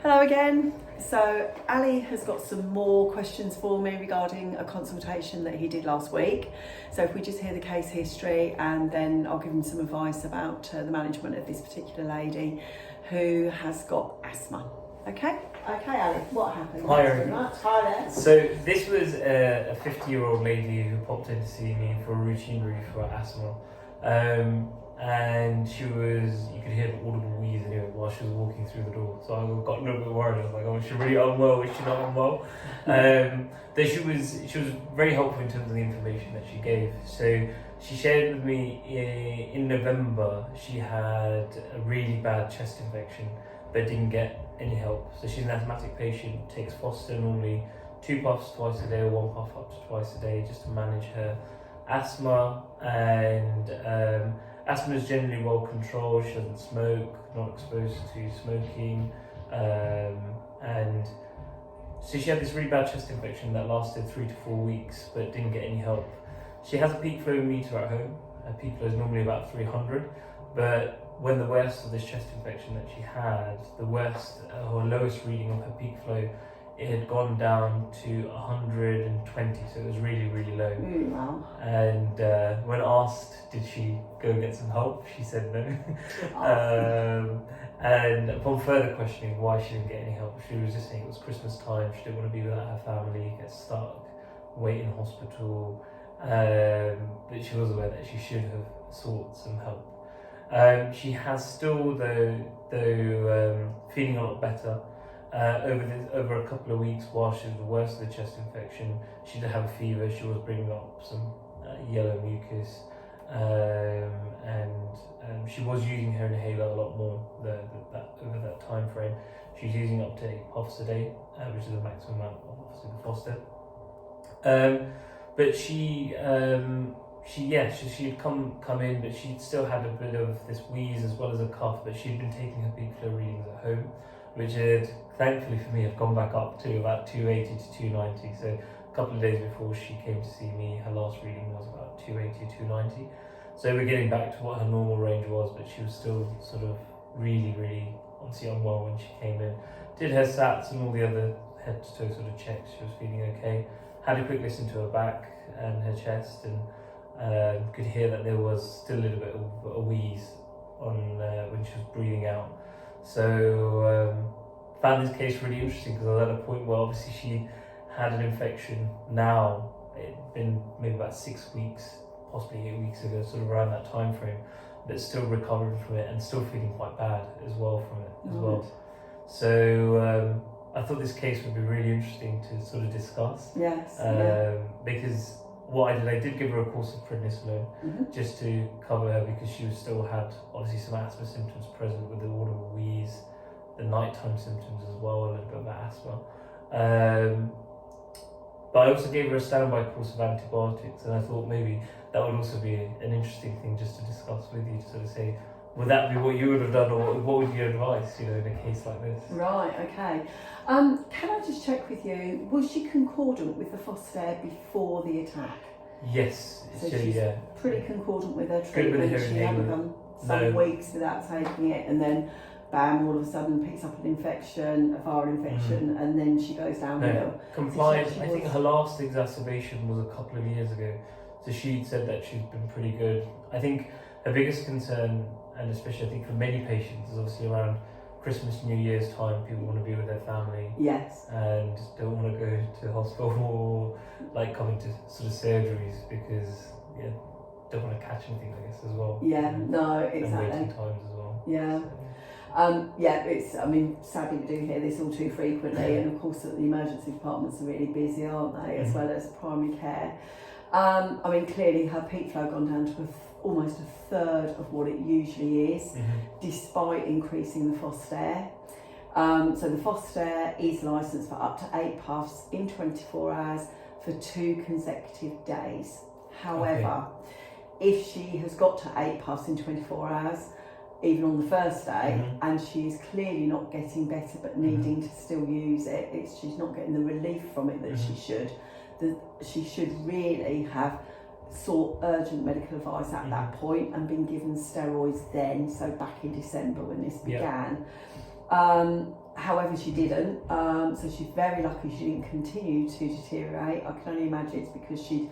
Hello again. So Ali has got some more questions for me regarding a consultation that he did last week. So if we just hear the case history and then I'll give him some advice about the management of this particular lady who has got asthma. Okay? Okay, Ali, what happened? Hi, Thanks very Erin. much. Hi there. So this was a 50-year-old lady who popped in to see me for a routine review for asthma. And you could hear the audible wheeze anyway while she was walking through the door. So I got a little bit worried. I was like, oh, is she really unwell? Is she not unwell? Though she was very helpful in terms of the information that she gave. So she shared with me in November she had a really bad chest infection but didn't get any help. So she's an asthmatic patient, takes Foster normally 2 puffs twice a day or 1 puff up to twice a day just to manage her asthma. And asthma is generally well controlled. She doesn't smoke, not exposed to smoking, and so she had this really bad chest infection that lasted 3 to 4 weeks but didn't get any help. She has a peak flow meter at home. Her peak flow is normally about 300, but when the worst of this chest infection that she had, the worst or lowest reading of her peak flow, it had gone down to 120, so it was really, really low. Wow. And when asked, did she go get some help, she said no. And upon further questioning why she didn't get any help, she was just saying it was Christmas time, she didn't want to be without her family, get stuck, wait in hospital. But she was aware that she should have sought some help. She has still, though feeling a lot better. Over a couple of weeks while she was the worst of the chest infection, she did have a fever. She was bringing up some yellow mucus, and she was using her inhaler a lot more over that time frame. She's using up to 8 puffs a day, which is the maximum amount of Foster. But she had come in, but she still had a bit of this wheeze as well as a cough. But she'd been taking her peak flow readings at home, which had, thankfully for me, had gone back up to about 280 to 290. So a couple of days before she came to see me, her last reading was about 280, 290. So we're getting back to what her normal range was, but she was still sort of really, really obviously unwell when she came in. Did her SATs and all the other head to toe sort of checks. She was feeling okay. Had a quick listen to her back and her chest, and could hear that there was still a little bit of a wheeze on when she was breathing out. So found this case really interesting because I was at a point where obviously she had an infection now. It'd been maybe about 6 weeks, possibly 8 weeks ago, sort of around that time frame, but still recovering from it and still feeling quite bad as well from it as well. So I thought this case would be really interesting to sort of discuss. Yes. Because what I did give her a course of prednisolone just to cover her, because she still had obviously some asthma symptoms present with the audible wheeze, the nighttime symptoms as well, a little bit of asthma. But I also gave her a standby course of antibiotics, and I thought maybe that would also be an interesting thing just to discuss with you, to sort of say, would that be what you would have done, or what would your advice, in a case like this? Right, okay. Can I just check with you, was she concordant with the Foster before the attack? Yes, so she's pretty concordant with her treatment. She hadn't gone some weeks without taking it, and then bam, all of a sudden picks up an infection, a viral infection, and then she goes downhill. No, compliant. I think her last exacerbation was a couple of years ago, so she said that she's been pretty good. I think her biggest concern, and especially I think for many patients, is obviously around Christmas, New Year's time. People want to be with their family, yes, and don't want to go to hospital or like coming to sort of surgeries because don't want to catch anything, I guess, as well. Yeah, no, exactly. And waiting times as well. Yeah. So. Sadly we do hear this all too frequently, and of course the emergency departments are really busy, aren't they, as well as primary care. Clearly her peak flow gone down to almost a third of what it usually is, despite increasing the Foster. So the Foster is licensed for up to 8 puffs in 24 hours for 2 consecutive days. However, if she has got to 8 puffs in 24 hours, even on the first day, and she is clearly not getting better but needing to still use it, she's not getting the relief from it that she should really have sought urgent medical advice at that point and been given steroids then, so back in December when this began. However, she didn't, so she's very lucky she didn't continue to deteriorate. I can only imagine it's because she'd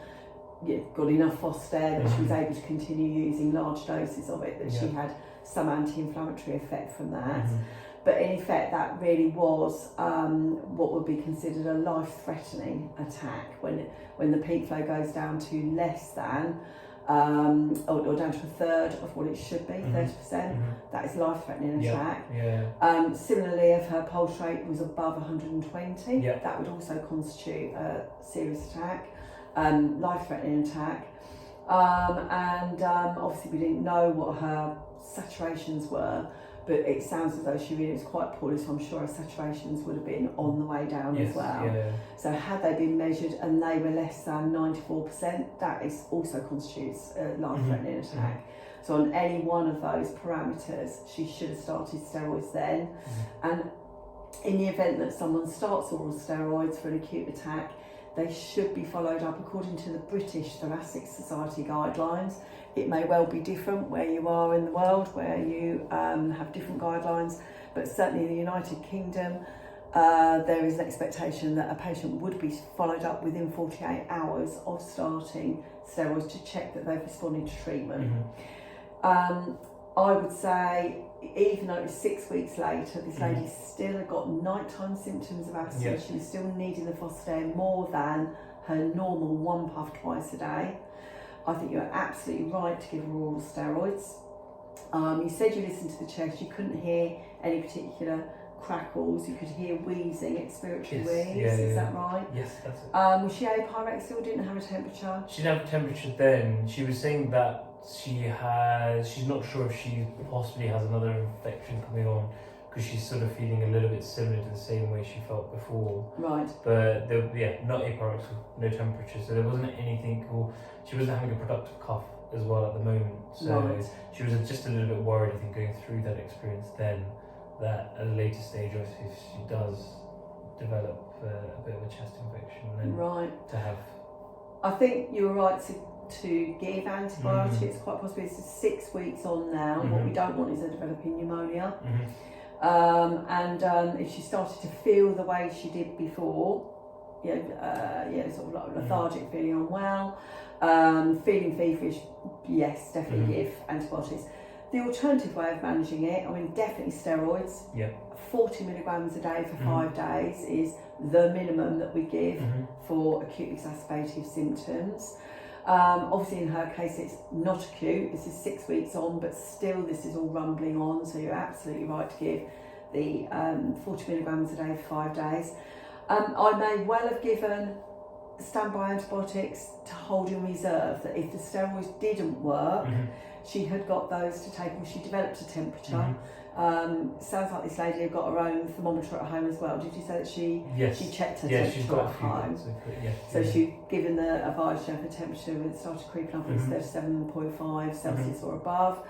got enough Foster that she was able to continue using large doses of it, that she had some anti-inflammatory effect from that. But in effect, that really was what would be considered a life-threatening attack when the peak flow goes down to less than or down to a third of what it should be, 30%. That is life-threatening attack. Similarly, if her pulse rate was above 120, that would also constitute a serious attack, life-threatening attack. And obviously we didn't know what her saturations were, but it sounds as though she really was quite poorly, so I'm sure her saturations would have been on the way down as well. So had they been measured and they were less than 94%, that is also constitutes a life-threatening attack. So on any one of those parameters, she should have started steroids then. And in the event that someone starts oral steroids for an acute attack, they should be followed up according to the British Thoracic Society guidelines. It may well be different where you are in the world, where you have different guidelines, but certainly in the United Kingdom, there is an expectation that a patient would be followed up within 48 hours of starting steroids to check that they've responded to treatment. I would say, even though it was 6 weeks later, this lady still had got nighttime symptoms of asthma. She was still needing the Foster more than her normal 1 puff twice a day. I think you're absolutely right to give her oral steroids. You said you listened to the chest, you couldn't hear any particular crackles, you could hear wheezing, expiratory wheeze, is that right? Yes, that's it. Was she apyrexial, didn't have a temperature? She didn't have a temperature then. She was saying that she's not sure if she possibly has another infection coming on, because she's sort of feeling a little bit similar to the same way she felt before. Right. But not apyrexial, no temperature, so there wasn't anything cool. She wasn't having a productive cough as well at the moment, so she was just a little bit worried, I think, going through that experience then, that at a later stage, obviously, if she does develop a bit of a chest infection, then to have... I think you were right to give antibiotics, quite possibly. It's 6 weeks on now. What we don't want is her developing pneumonia. And if she started to feel the way she did before, sort of like lethargic, feeling unwell, feeling feverish, yes, definitely give antibiotics. The alternative way of managing it, I mean, definitely steroids. 40 milligrams a day for 5 days is the minimum that we give for acute exacerbative symptoms. Obviously in her case it's not acute, this is 6 weeks on, but still this is all rumbling on, so you're absolutely right to give the 40 milligrams a day for 5 days. I may well have given standby antibiotics to hold in reserve, that if the steroids didn't work, she had got those to take when she developed a temperature. Sounds like this lady had got her own thermometer at home as well. Did you say that she checked her temperature she's got at home? So she'd given the advice of her temperature when it started creeping up, it's 37.5 Celsius or above.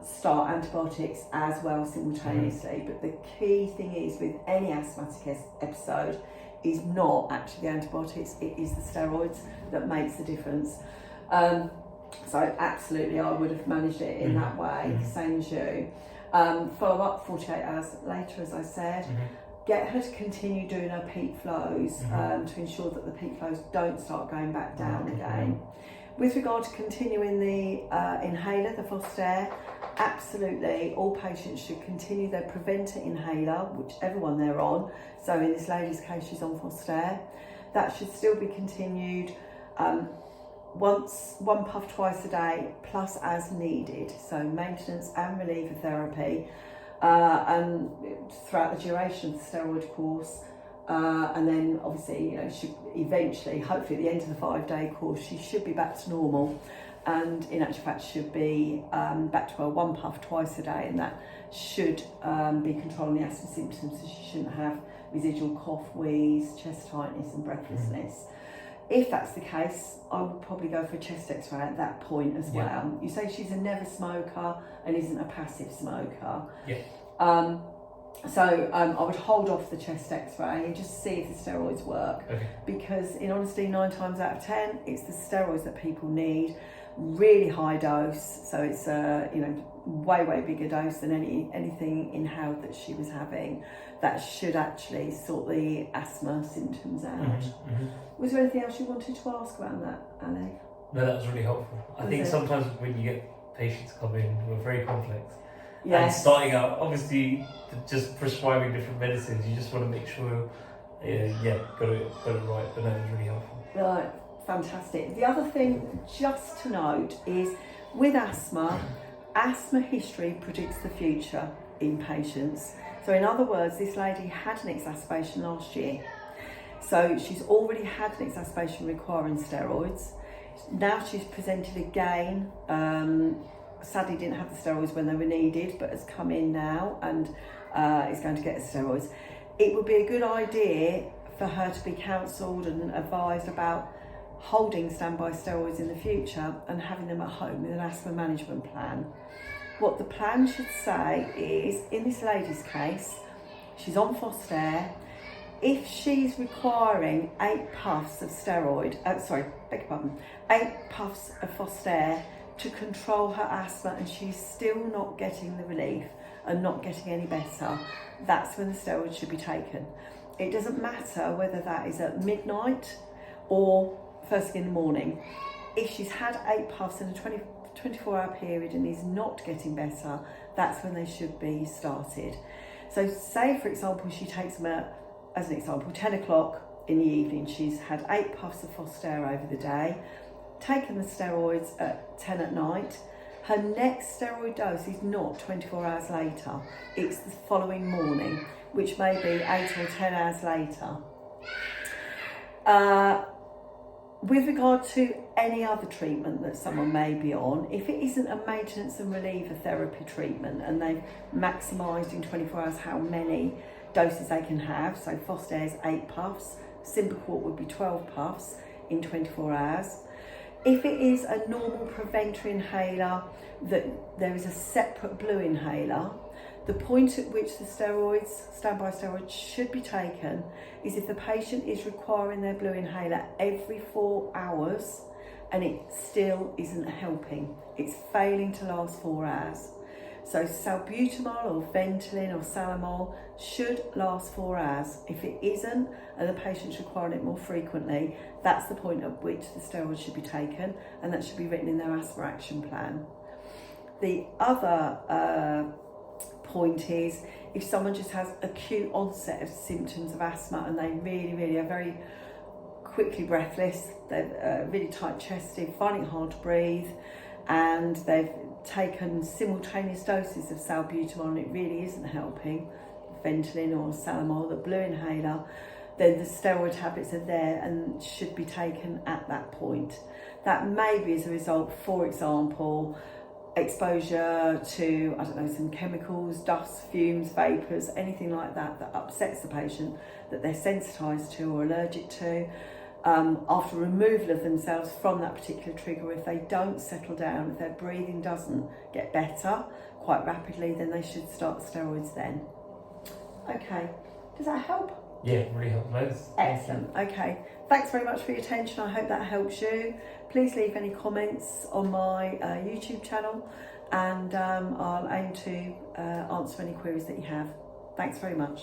Start antibiotics as well simultaneously. But the key thing is, with any asthmatic episode, is not actually the antibiotics, it is the steroids that makes the difference. So absolutely I would have managed it in that way, same as you. Follow up 48 hours later, as I said. Get her to continue doing her peak flows to ensure that the peak flows don't start going back down again. With regard to continuing the inhaler, the Foster, absolutely all patients should continue their preventer inhaler, whichever one they're on. So in this lady's case, she's on Foster. That should still be continued once, 1 puff twice a day, plus as needed. So maintenance and reliever therapy, and throughout the duration of the steroid course. And then obviously, should eventually, hopefully at the end of the 5-day course, she should be back to normal, and in actual fact should be back to her 1 puff twice a day, and that should be controlling the asthma symptoms, so she shouldn't have residual cough, wheeze, chest tightness and breathlessness. If that's the case, I would probably go for a chest x-ray at that point as well. You say she's a never smoker and isn't a passive smoker. So I would hold off the chest x-ray and just see if the steroids work. Because in honesty, 9 times out of 10, it's the steroids that people need. really high dose, so it's a way bigger dose than anything inhaled that she was having. That should actually sort the asthma symptoms out. Was there anything else you wanted to ask around that, Ali? No, that was really helpful. I think sometimes when you get patients come in who are very complex, and starting out, obviously, just prescribing different medicines, you just want to make sure, got it right. But no, it was really helpful. Right, fantastic. The other thing just to note is with asthma history predicts the future in patients. So in other words, this lady had an exacerbation last year. So she's already had an exacerbation requiring steroids. Now she's presented again. Sadly didn't have the steroids when they were needed, but has come in now and is going to get the steroids. It would be a good idea for her to be counselled and advised about holding standby steroids in the future and having them at home with an asthma management plan. What the plan should say is, in this lady's case, she's on Foster. If she's requiring 8 puffs of steroid, 8 puffs of Foster to control her asthma and she's still not getting the relief and not getting any better, that's when the steroids should be taken. It doesn't matter whether that is at midnight or first thing in the morning. If she's had 8 puffs in a 24-hour period and is not getting better, that's when they should be started. So say, for example, she takes them at, as an example, 10 o'clock in the evening. She's had 8 puffs of Foster over the day, taken the steroids at 10 at night. Her next steroid dose is not 24 hours later, it's the following morning, which may be 8 or 10 hours later. With regard to any other treatment that someone may be on, if it isn't a maintenance and reliever therapy treatment and they've maximised in 24 hours how many doses they can have, so Foster is 8 puffs, Symbicort would be 12 puffs in 24 hours. If it is a normal preventer inhaler, that there is a separate blue inhaler, the point at which the standby steroids should be taken is if the patient is requiring their blue inhaler every 4 hours and it still isn't helping. It's failing to last 4 hours. So salbutamol or Ventolin or Salamol should last 4 hours. If it isn't and the patient's requiring it more frequently, that's the point at which the steroids should be taken, and that should be written in their asthma action plan. The other point is if someone just has acute onset of symptoms of asthma and they really are very quickly breathless, they're really tight chested, finding it hard to breathe, and they've taken simultaneous doses of salbutamol and it really isn't helping, Ventolin or Salamol, the blue inhaler, then the steroid tablets are there and should be taken at that point. That may be as a result, for example, exposure to, some chemicals, dust, fumes, vapours, anything like that that upsets the patient, that they're sensitised to or allergic to. After removal of themselves from that particular trigger, if they don't settle down, if their breathing doesn't get better quite rapidly, then they should start the steroids then. Okay, does that help? Yeah, really helped loads. Excellent. Okay, thanks very much for your attention. I hope that helps you. Please leave any comments on my YouTube channel, and I'll aim to answer any queries that you have. Thanks very much.